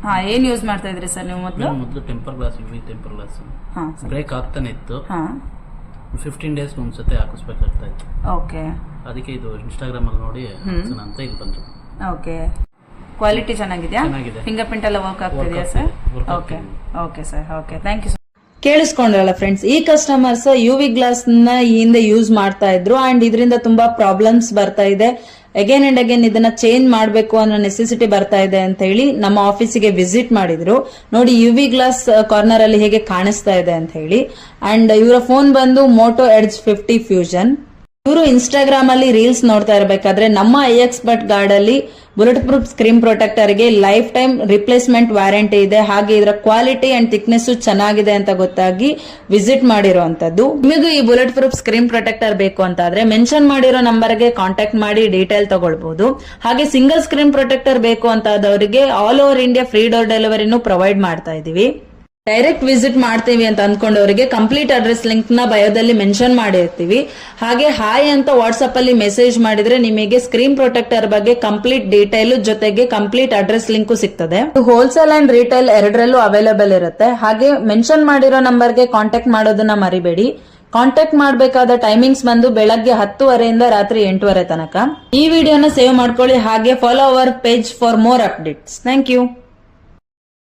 ಹಾ, ಏನ್ ಯೂಸ್ ಮಾಡ್ತಾ ಇದ್ರಿ ಸರ್ ನೀವು ಮೊದಲು temper glass temper glass break ಆಗ್ತಾನೆ ಇತ್ತು. 15 ಡೇಸ್ ಒಂದ್ಸತಿ ಹಾಕಿಸ್ಬೇಕಾಗ್ತಾ ಇತ್ತು. ಓಕೆ, ಅದಕ್ಕೆ ಇದು ಇನ್ಸ್ಟಾಗ್ರಾಮ್ ಅಲ್ಲಿ ನೋಡಿ ಅಂತ ಇಲ್ಲಿ ಬಂದ್ರು. ಓಕೆ, ಕ್ವಾಲಿಟಿ ಚೆನ್ನಾಗಿದೆಯಾ? ಫಿಂಗರ್ ಪ್ರಿಂಟ್ ಎಲ್ಲ ವರ್ಕ್ ಆಗ್ತಿದೆಯಾ sir? Okay okay sir, okay, thank you. ಕೇಳಿಸ್ಕೊಂಡ್ರಲ್ಲ ಫ್ರೆಂಡ್ಸ್, ಈ ಕಸ್ಟಮರ್ಸ್ UV ಗ್ಲಾಸ್ ನ ಹಿಂದೆ ಯೂಸ್ ಮಾಡ್ತಾ ಇದ್ರು ಅಂಡ್ ಇದರಿಂದ ತುಂಬಾ ಪ್ರಾಬ್ಲಮ್ಸ್ ಬರ್ತಾ ಇದೆ. ಅಗೇನ್ ಅಂಡ್ ಅಗೇನ್ ಇದನ್ನ ಚೇಂಜ್ ಮಾಡಬೇಕು ಅನ್ನೋ ನೆಸೆಸಿಟಿ ಬರ್ತಾ ಇದೆ ಅಂತ ಹೇಳಿ ನಮ್ಮ ಆಫೀಸಿಗೆ ವಿಸಿಟ್ ಮಾಡಿದ್ರು. ನೋಡಿ UV ಗ್ಲಾಸ್ ಕಾರ್ನರ್ ಅಲ್ಲಿ ಹೇಗೆ ಕಾಣಿಸ್ತಾ ಇದೆ ಅಂತ ಹೇಳಿ. ಅಂಡ್ ಇವರ ಫೋನ್ ಬಂದು ಮೋಟೋ ಎಡ್ಜ್ 50 ಫ್ಯೂಷನ್. ಇವರು ಇನ್ಸ್ಟಾಗ್ರಾಮ್ ಅಲ್ಲಿ ರೀಲ್ಸ್ ನೋಡ್ತಾ ಇರಬೇಕಾದ್ರೆ ನಮ್ಮ iExpert ಗಾರ್ಡ್ ಅಲ್ಲಿ ಬುಲೆಟ್ ಪ್ರೂಫ್ ಸ್ಕ್ರೀನ್ ಪ್ರೊಟೆಕ್ಟರ್ ಗೆ ಲೈಫ್ ಟೈಮ್ ರಿಪ್ಲೇಸ್ಮೆಂಟ್ ವಾರಂಟಿ ಇದೆ, ಹಾಗೆ ಇದರ ಕ್ವಾಲಿಟಿ ಅಂಡ್ ಥಿಕ್ನೆಸ್ ಚೆನ್ನಾಗಿದೆ ಅಂತ ಗೊತ್ತಾಗಿ ವಿಸಿಟ್ ಮಾಡಿರುವಂತದ್ದು. ನಿಮಗೂ ಈ ಬುಲೆಟ್ ಪ್ರೂಫ್ ಸ್ಕ್ರೀನ್ ಪ್ರೊಟೆಕ್ಟರ್ ಬೇಕು ಅಂತಾದ್ರೆ ಮೆನ್ಷನ್ ಮಾಡಿರೋ ನಂಬರ್ ಗೆ ಕಾಂಟ್ಯಾಕ್ಟ್ ಮಾಡಿ ಡೀಟೇಲ್ ತಗೊಳ್ಬಹುದು. ಹಾಗೆ ಸಿಂಗಲ್ ಸ್ಕ್ರೀನ್ ಪ್ರೊಟೆಕ್ಟರ್ ಬೇಕು ಅಂತಾದವರಿಗೆ all over India free door ಡೆಲಿವರಿನೂ ಪ್ರೊವೈಡ್ ಮಾಡ್ತಾ ಇದೀವಿ. ಡೈರೆಕ್ಟ್ ವಿಸಿಟ್ ಮಾಡ್ತೀವಿ ಅಂತ ಅನ್ಕೊಂಡವರಿಗೆ ಕಂಪ್ಲೀಟ್ ಅಡ್ರೆಸ್ ಲಿಂಕ್ ನ ಬಯೋದಲ್ಲಿ ಮೆನ್ಷನ್ ಮಾಡಿರ್ತೀವಿ. ಹಾಗೆ ಹಾಯ್ ಅಂತ ವಾಟ್ಸ್ಆಪ್ ಅಲ್ಲಿ ಮೆಸೇಜ್ ಮಾಡಿದ್ರೆ ನಿಮಗೆ ಸ್ಕ್ರೀನ್ ಪ್ರೊಟೆಕ್ಟರ್ ಬಗ್ಗೆ ಕಂಪ್ಲೀಟ್ ಡೀಟೇಲ್ ಜೊತೆಗೆ ಕಂಪ್ಲೀಟ್ ಅಡ್ರೆಸ್ ಲಿಂಕ್ ಸಿಗ್ತದೆ. ಹೋಲ್ಸೇಲ್ ಅಂಡ್ ರಿಟೇಲ್ ಎರಡರಲ್ಲೂ ಅವೈಲೇಬಲ್ ಇರುತ್ತೆ. ಹಾಗೆ ಮೆನ್ಷನ್ ಮಾಡಿರೋ ನಂಬರ್ಗೆ ಕಾಂಟ್ಯಾಕ್ಟ್ ಮಾಡೋದನ್ನ ಮರಿಬೇಡಿ. ಕಾಂಟ್ಯಾಕ್ಟ್ ಮಾಡಬೇಕಾದ ಟೈಮಿಂಗ್ಸ್ ಬಂದು ಬೆಳಗ್ಗೆ 10:30 ರಾತ್ರಿ 8:00 ತನಕ. ಈ ವಿಡಿಯೋನ ಸೇವ್ ಮಾಡ್ಕೊಳ್ಳಿ, ಹಾಗೆ follow our page for more updates. Thank you.